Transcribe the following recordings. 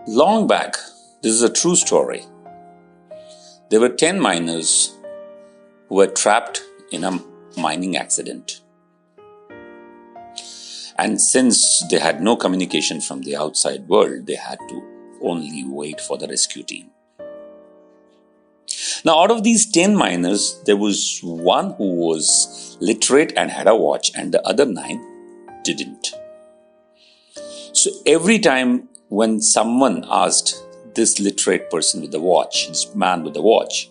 Long back, this is a true story. There were 10 miners who were trapped in a mining accident. And since they had no communication from the outside world, they had to only wait for the rescue team. Now, out of these 10 miners, there was one who was literate and had a watch, and the other 9 didn't. So every time when someone asked this literate person with the watch, this man with the watch,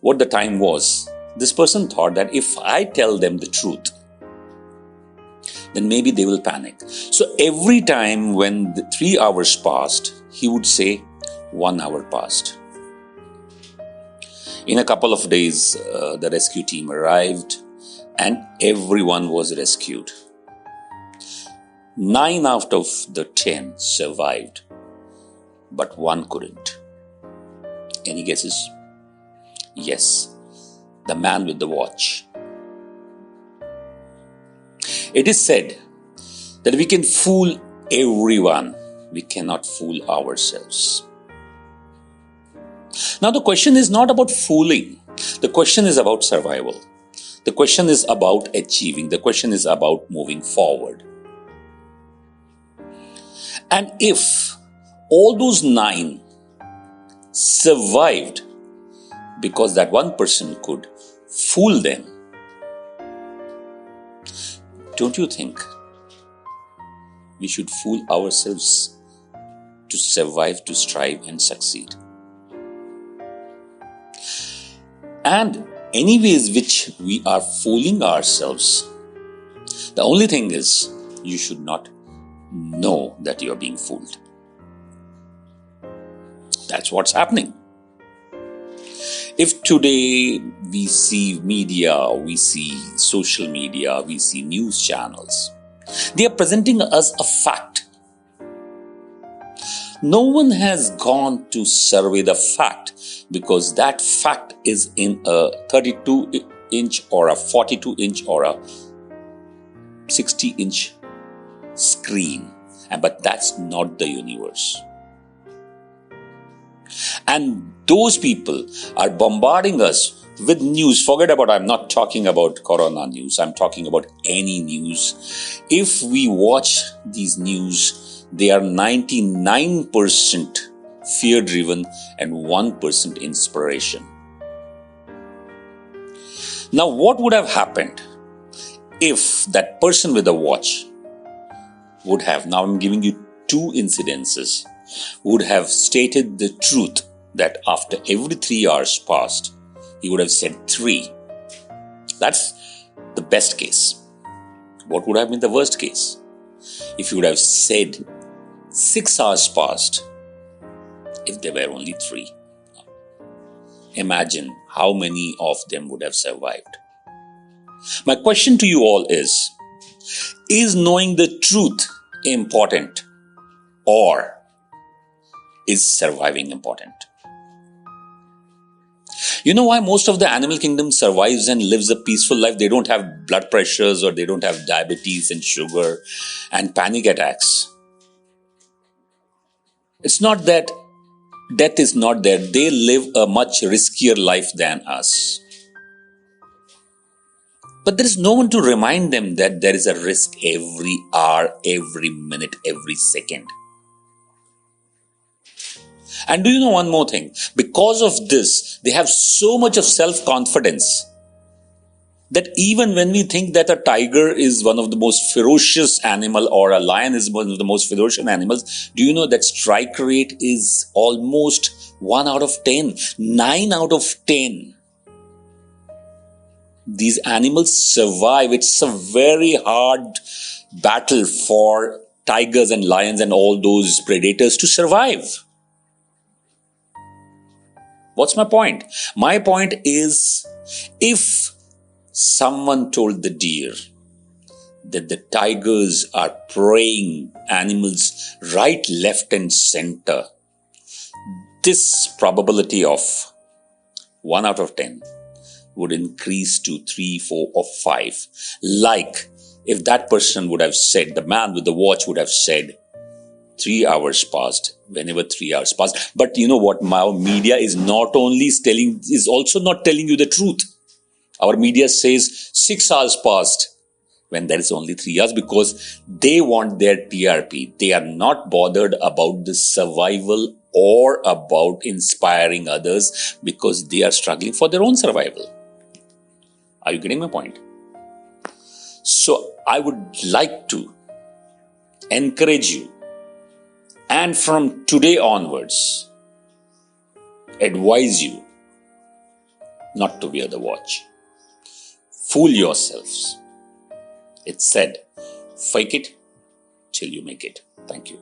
what the time was, this person thought that if I tell them the truth, then maybe they will panic. So every time when the 3 hours passed, he would say 1 hour passed. In a couple of days, the rescue team arrived and everyone was rescued. 9 out of the 10 survived, but 1 couldn't. Any guesses? Yes, the man with the watch. It is said that we can fool everyone, we cannot fool ourselves. Now the question is not about fooling, the question is about survival. The question is about achieving, the question is about moving forward. And if all those 9 survived because that one person could fool them, don't you think we should fool ourselves to survive, to strive and succeed? And any ways which we are fooling ourselves, the only thing is you should not know that you are being fooled. That's what's happening. If today we see media, we see social media, we see news channels, they are presenting us a fact. No one has gone to survey the fact because that fact is in a 32-inch or a 42-inch or a 60-inch screen. But that's not the universe. And those people are bombarding us with news. Forget about, I'm not talking about corona news. I'm talking about any news. If we watch these news, they are 99% fear-driven and 1% inspiration. Now, what would have happened if that person with the watch would have, now I'm giving you 2 incidences, would have stated the truth that after every 3 hours passed, he would have said 3. That's the best case. What would have been the worst case? If he would have said 6 hours passed, if there were only 3. Imagine how many of them would have survived. My question to you all is knowing the truth important or is surviving important? You know why most of the animal kingdom survives and lives a peaceful life? They don't have blood pressures or they don't have diabetes and sugar and panic attacks. It's not that death is not there. They live a much riskier life than us. But there is no one to remind them that there is a risk every hour, every minute, every second. And do you know one more thing? Because of this, they have so much of self-confidence that even when we think that a tiger is one of the most ferocious animal or a lion is one of the most ferocious animals, do you know that strike rate is almost 1 out of 10, 9 out of 10. These animals survive. It's a very hard battle for tigers and lions and all those predators to survive. What's my point? My point is, if someone told the deer that the tigers are preying animals right, left and center, this probability of 1 out of 10 would increase to 3, 4 or 5. Like if that person would have said, the man with the watch would have said 3 hours passed, whenever 3 hours passed. But you know what? Our media is also not telling you the truth. Our media says 6 hours passed when there is only 3 hours, because they want their TRP. They are not bothered about the survival or about inspiring others, because they are struggling for their own survival. Are you getting my point? So I would like to encourage you, and from today onwards, advise you not to wear the watch. Fool yourselves. It's said, fake it till you make it. Thank you.